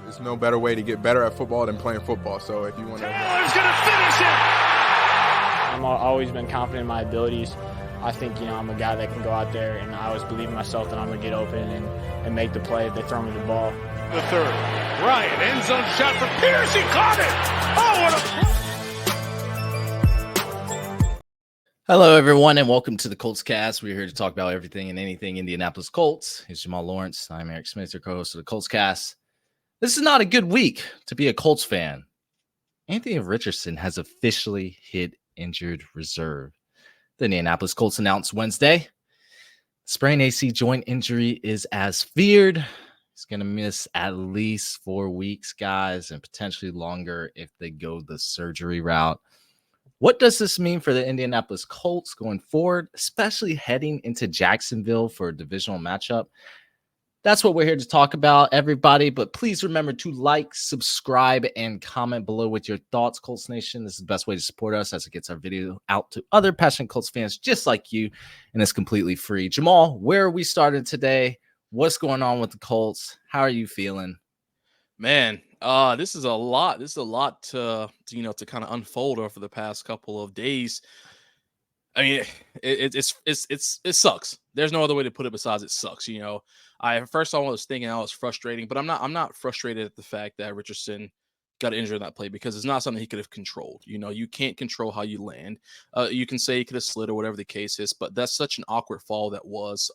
There's no better way to get better at football than playing football. So if you want to, Taylor's going to finish it. I've always been confident in my abilities. I think, I'm a guy that can go out there, and I always believe in myself that I'm going to get open and make the play if they throw me the ball. The third. Ryan, end zone shot for Pierce. He caught it. Oh, what a... Hello, everyone, and welcome to the Colts Cast. We're here to talk about everything and anything Indianapolis Colts. It's Jamal Lawrence. I'm Eric Smith, your co-host of the Colts Cast. This is not a good week to be a Colts fan. Anthony Richardson has officially hit injured reserve. The Indianapolis Colts announced Wednesday. Sprained AC joint injury is as feared. He's going to miss at least 4 weeks, guys, and potentially longer if they go the surgery route. What does this mean for the Indianapolis Colts going forward, especially heading into Jacksonville for a divisional matchup? That's what we're here to talk about, everybody. But please remember to like, subscribe, and comment below with your thoughts, Colts Nation. This is the best way to support us as it gets our video out to other passionate Colts fans just like you, and it's completely free. Jamal, where are we started today? What's going on with the Colts? How are you feeling? Man, this is a lot. This is a lot to kind of unfold over the past couple of days. I mean, it sucks. There's no other way to put it besides it sucks. I was thinking I was frustrating, but I'm not frustrated at the fact that Richardson got injured in that play because it's not something he could have controlled. You can't control how you land. You can say he could have slid or whatever the case is, but that's such an awkward fall that was.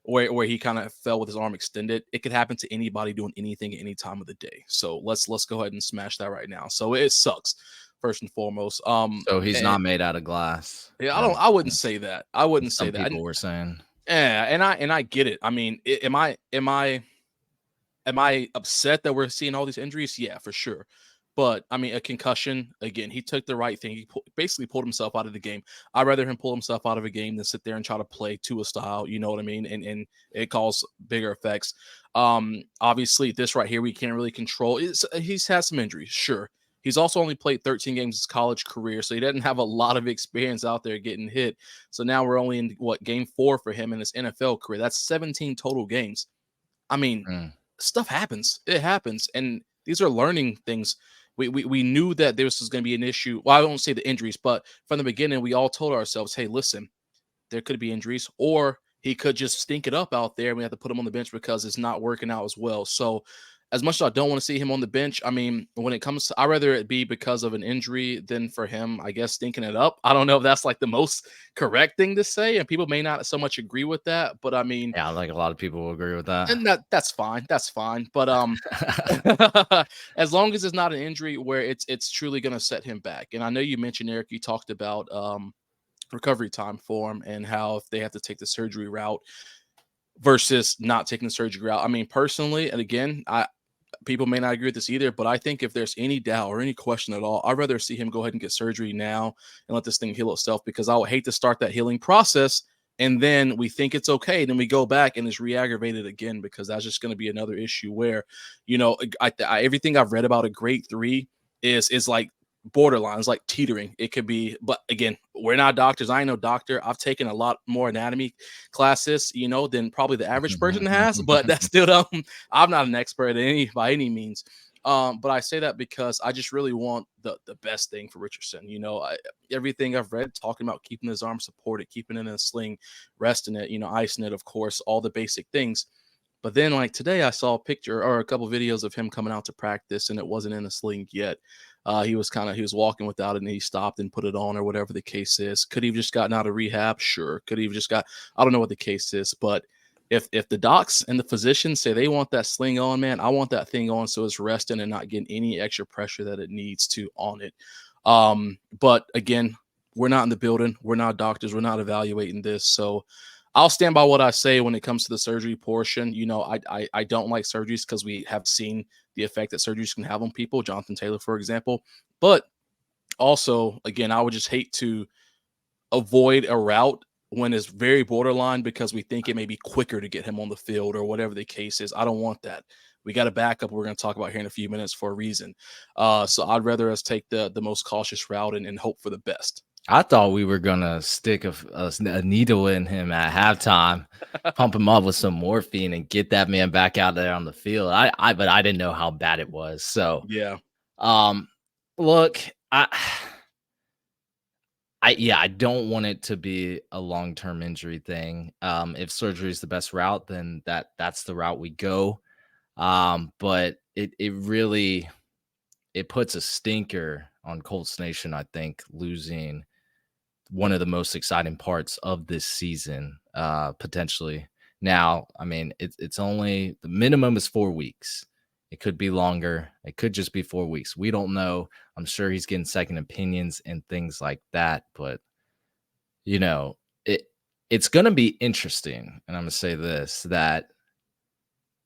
Where he kind of fell with his arm extended. It could happen to anybody doing anything at any time of the day. So let's go ahead and smash that right now. So it sucks, first and foremost. So he's not made out of glass. Yeah, I wouldn't say that. I wouldn't say that. People were saying. Yeah, and I get it. I mean, am I upset that we're seeing all these injuries? Yeah, for sure. But, I mean, a concussion, again, he took the right thing. He basically pulled himself out of the game. I'd rather him pull himself out of a game than sit there and try to play Tua style, you know what I mean? And it causes bigger effects. Obviously, this right here we can't really control. He's had some injuries, sure. He's also only played 13 games his college career, so he doesn't have a lot of experience out there getting hit. So now we're only in, game 4 for him in his NFL career. That's 17 total games. I mean, stuff happens. It happens. And these are learning things. We knew that this was going to be an issue. Well, I won't say the injuries, but from the beginning, we all told ourselves, hey, listen, there could be injuries, or he could just stink it up out there, and we have to put him on the bench because it's not working out as well. So as much as I don't want to see him on the bench, I mean, when it comes to, I'd rather it be because of an injury than for him, I guess, stinking it up. I don't know if that's like the most correct thing to say, and people may not so much agree with that, but I mean, yeah, like a lot of people will agree with that. And that's fine. That's fine. But as long as it's not an injury where it's truly going to set him back. And I know you mentioned, Eric, you talked about recovery time for him and how if they have to take the surgery route versus not taking the surgery route. I mean, personally, and again, people may not agree with this either, but I think if there's any doubt or any question at all, I'd rather see him go ahead and get surgery now and let this thing heal itself, because I would hate to start that healing process and then we think it's okay, then we go back and it's re-aggravated again, because that's just going to be another issue where, everything I've read about a grade 3 is like borderline, it's like teetering. It could be, but again, we're not doctors. I ain't no doctor. I've taken a lot more anatomy classes, than probably the average person has, but that's still, I'm not an expert by any means. But I say that because I just really want the best thing for Richardson. Everything I've read talking about keeping his arm supported, keeping it in a sling, resting it, icing it, of course, all the basic things. But then, like today, I saw a picture or a couple videos of him coming out to practice, and it wasn't in a sling yet. He was walking without it, and he stopped and put it on, or whatever the case is. Could he have just gotten out of rehab? Sure. Could he have just I don't know what the case is, but if the docs and the physicians say they want that sling on, man, I want that thing on so it's resting and not getting any extra pressure that it needs to on it. But again, we're not in the building. We're not doctors. We're not evaluating this. So I'll stand by what I say when it comes to the surgery portion. I don't like surgeries because we have seen the effect that surgeries can have on people, Jonathan Taylor, for example. But also, again, I would just hate to avoid a route when it's very borderline because we think it may be quicker to get him on the field or whatever the case is. I don't want that. We got a backup we're going to talk about here in a few minutes for a reason. So I'd rather us take the most cautious route and hope for the best. I thought we were gonna stick a needle in him at halftime, pump him up with some morphine, and get that man back out there on the field. But I didn't know how bad it was. So, Yeah. um, look, I don't want it to be a long-term injury thing. If surgery is the best route, then that's the route we go. But it really it puts a stinker on Colts Nation, I think, losing one of the most exciting parts of this season, potentially. Now, I mean, it's only the minimum is 4 weeks. It could be longer. It could just be 4 weeks. We don't know. I'm sure he's getting second opinions and things like that. But you know, it's going to be interesting. And I'm going to say this: that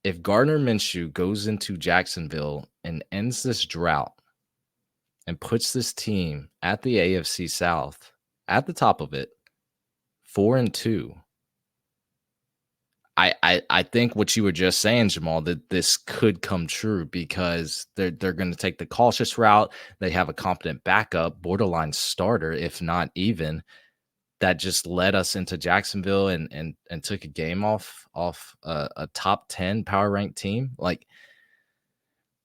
if Gardner Minshew goes into Jacksonville and ends this drought and puts this team at the AFC South at the top of it, 4-2. I think what you were just saying, Jamal, that this could come true because they're going to take the cautious route. They have a competent backup, borderline starter, if not even, that just led us into Jacksonville and took a game off a top 10 power ranked team. Like,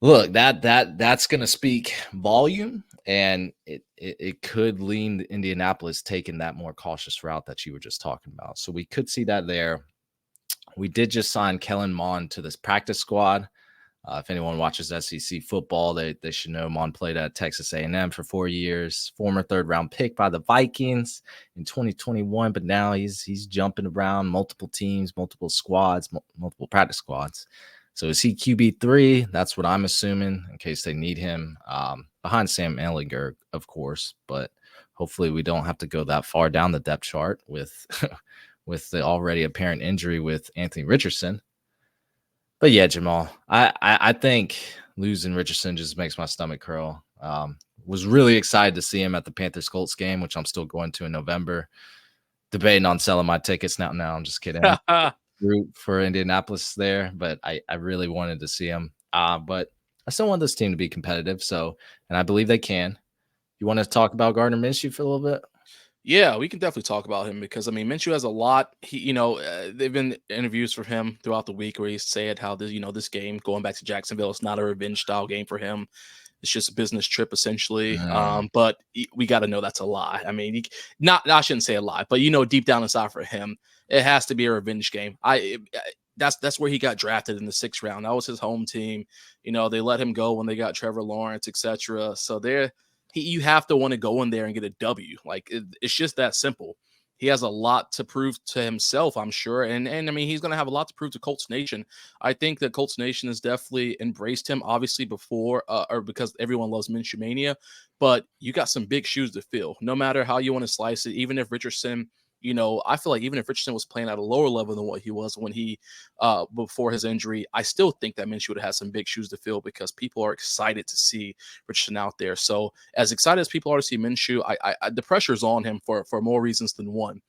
look, that's going to speak volume, and it could lean Indianapolis taking that more cautious route that you were just talking about. So we could see that there. We did just sign Kellen Mond to this practice squad. If anyone watches SEC football, they should know Mond played at Texas A&M for 4 years, former third-round pick by the Vikings in 2021, but now he's jumping around multiple teams, multiple squads, multiple practice squads. So is he QB3? That's what I'm assuming in case they need him, behind Sam Ehlinger, of course, but hopefully we don't have to go that far down the depth chart with with the already apparent injury with Anthony Richardson. But yeah, Jamal, I think losing Richardson just makes my stomach curl. Was really excited to see him at the Panthers Colts game, which I'm still going to in November. Debating on selling my tickets now. No, I'm just kidding. Root for Indianapolis there, but I really wanted to see him. But I still want this team to be competitive. So, and I believe they can. You want to talk about Gardner Minshew for a little bit? Yeah, we can definitely talk about him because I mean, Minshew has a lot. They've been interviews for him throughout the week where he's said how this game going back to Jacksonville, it's not a revenge style game for him. It's just a business trip essentially. But we got to know that's a lie. I mean, I shouldn't say a lie, but deep down inside for him, it has to be a revenge game. That's where he got drafted in the 6th round. That was his home team. They let him go when they got Trevor Lawrence, etc. So you have to want to go in there and get a W. Like it's just that simple. He has a lot to prove to himself, I'm sure. And I mean, he's going to have a lot to prove to Colts Nation. I think that Colts Nation has definitely embraced him, obviously before or because everyone loves Minshew Mania, but you got some big shoes to fill, no matter how you want to slice it. Even if Richardson, I feel like even if Richardson was playing at a lower level than what he was when he before his injury, I still think that Minshew would have had some big shoes to fill because people are excited to see Richardson out there. So as excited as people are to see Minshew, the pressure's on him for more reasons than one.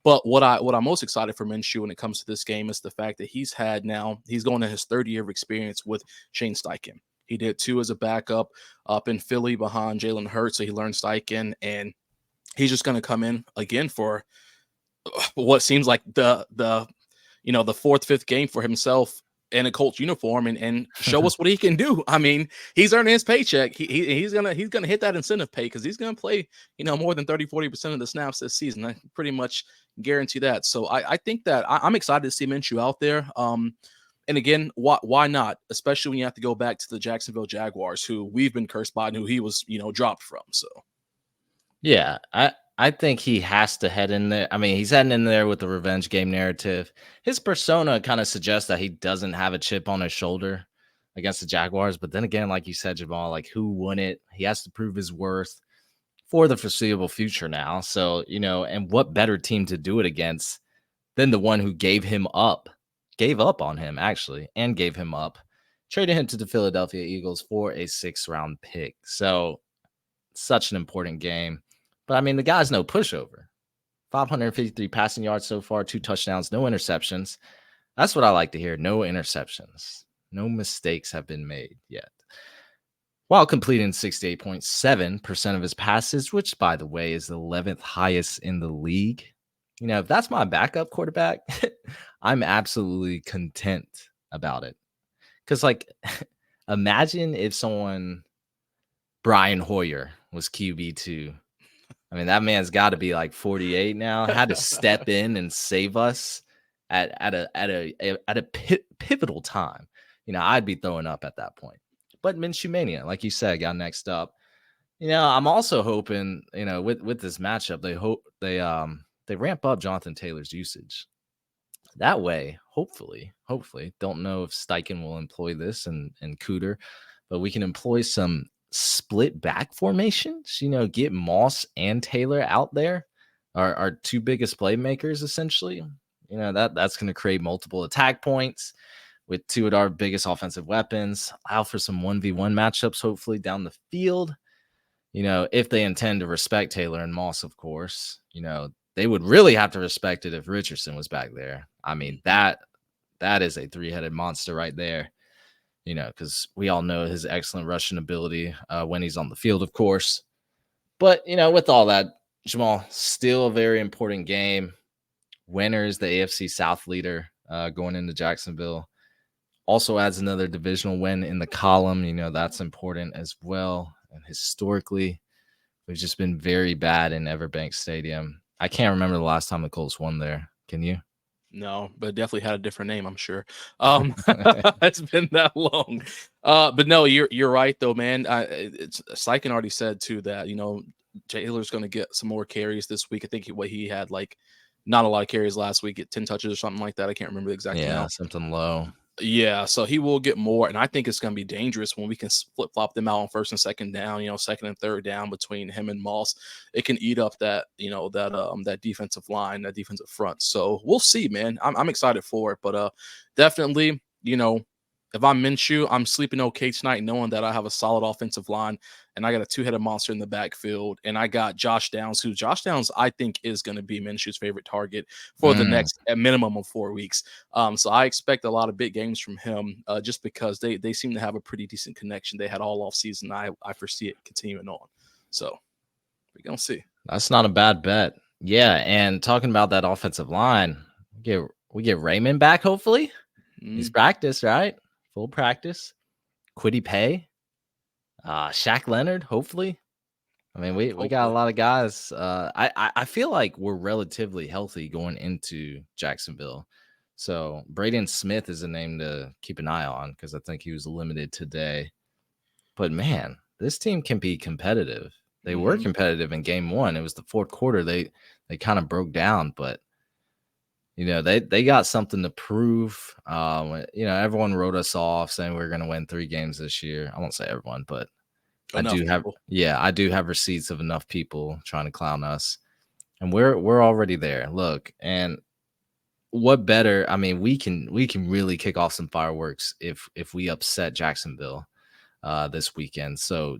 But what I'm most excited for Minshew when it comes to this game is the fact that he's going in his 3rd year of experience with Shane Steichen. He did 2 as a backup up in Philly behind Jalen Hurts, so he learned Steichen, and he's just going to come in again for what seems like the 4th, 5th game for himself in a Colts uniform and show us what he can do. I mean, he's earning his paycheck. He's gonna hit that incentive pay because he's gonna play more than 30-40% of the snaps this season. I pretty much guarantee that. So I think that I'm excited to see Minshew out there. And again, why not? Especially when you have to go back to the Jacksonville Jaguars, who we've been cursed by and who he was dropped from. So Yeah, I think he has to head in there. I mean, he's heading in there with the revenge game narrative. His persona kind of suggests that he doesn't have a chip on his shoulder against the Jaguars. But then again, like you said, Jamal, like who won it? He has to prove his worth for the foreseeable future now. So, and what better team to do it against than the one who gave up on him, actually, and gave him up, traded him to the Philadelphia Eagles for a 6th round pick. So, such an important game. But I mean, the guy's no pushover. 553 passing yards so far, 2 touchdowns, no interceptions. That's what I like to hear. No interceptions. No mistakes have been made yet. while completing 68.7% of his passes, which, by the way, is the 11th highest in the league. You know, if that's my backup quarterback, I'm absolutely content about it. Because, like, imagine if Brian Hoyer was QB2. I mean, that man's got to be like 48 now. Had to step in and save us at a pivotal time. You know, I'd be throwing up at that point. But Minshew Mania, like you said, got next up. You know, I'm also hoping, you know, with this matchup, they ramp up Jonathan Taylor's usage. That way, hopefully, don't know if Steichen will employ this and Cooter, but we can employ some split back formations, you know, get Moss and Taylor out there, our two biggest playmakers, essentially. You know, that's going to create multiple attack points with two of our biggest offensive weapons, allow for some 1v1 matchups, hopefully down the field. You know, if they intend to respect Taylor and Moss, of course, you know, they would really have to respect it if Richardson was back there. I mean, that is a three-headed monster right there, you know, because we all know his excellent rushing ability when he's on the field, of course. But, you know, with all that, Jamal, still a very important game. Winner is the AFC South leader going into Jacksonville. Also adds another divisional win in the column. You know, that's important as well. And historically, we've just been very bad in Everbank Stadium. I can't remember the last time the Colts won there. Can you? No, but it definitely had a different name, I'm sure. It's been that long. But no, you're right though, man. It's Steichen already said too that, you know, Taylor's going to get some more carries this week. I think he had like not a lot of carries last week, at 10 touches or something like that. I can't remember the exact amount. Something low. Yeah, so he will get more, and I think it's going to be dangerous when we can flip flop them out on first and second down. You know, second and third down between him and Moss. It can eat up that, you know, that defensive line, that defensive front. So we'll see, man. I'm excited for it, but definitely, you know, if I'm Minshew, I'm sleeping okay tonight, knowing that I have a solid offensive line and I got a two-headed monster in the backfield, and I got Josh Downs, who Josh Downs I think is going to be Minshew's favorite target for the next at minimum of 4 weeks. So I expect a lot of big games from him, just because they seem to have a pretty decent connection. They had all off season. I foresee it continuing on. So we're gonna see. That's not a bad bet. Yeah, and talking about that offensive line, we get Raymond back. Hopefully, he's practiced, right? Full practice. Quiddy Pay, Shaq Leonard. Hopefully, I mean we got a lot of guys. I feel like we're relatively healthy going into Jacksonville. So Braden Smith is a name to keep an eye on because I think he was limited today. But man, this team can be competitive. They were competitive in game one. It was the fourth quarter. They kind of broke down, but you know, they got something to prove. You know, everyone wrote us off saying we are going to win 3 games this year. I won't say everyone, but I do have receipts of enough people trying to clown us, and we're already there. Look, and what better? I mean, we can really kick off some fireworks if we upset Jacksonville this weekend. So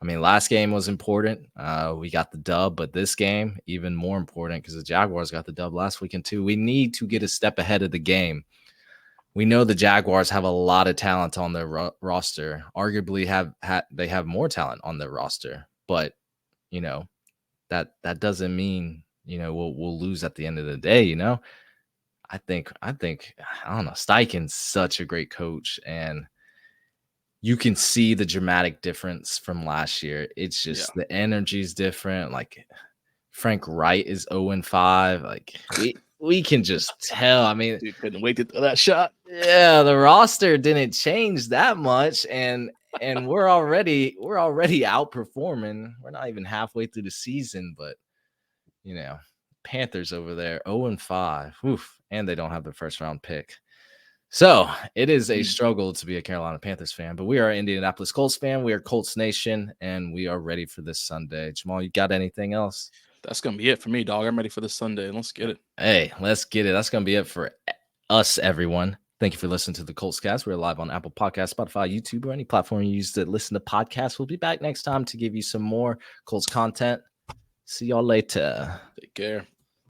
last game was important. We got the dub, but this game even more important because the Jaguars got the dub last weekend too. We need to get a step ahead of the game. We know the Jaguars have a lot of talent on their roster. Arguably, they have more talent on their roster, but you know that doesn't mean, you know, we'll lose at the end of the day. You know, I think I don't know. Steichen's such a great coach, and you can see the dramatic difference from last year. It's just the energy is different. Like Frank Wright is 0-5. Like we can just tell. I mean, Dude, couldn't wait to throw that shot. Yeah, the roster didn't change that much, and we're already outperforming. We're not even halfway through the season, but you know, Panthers over there 0-5. Oof, and they don't have the first round pick. So it is a struggle to be a Carolina Panthers fan, but we are an Indianapolis Colts fan. We are Colts Nation, and we are ready for this Sunday. Jamal, you got anything else? That's going to be it for me, dog. I'm ready for this Sunday. Let's get it. Hey, let's get it. That's going to be it for us, everyone. Thank you for listening to the Colts Cast. We're live on Apple Podcasts, Spotify, YouTube, or any platform you use to listen to podcasts. We'll be back next time to give you some more Colts content. See y'all later. Take care.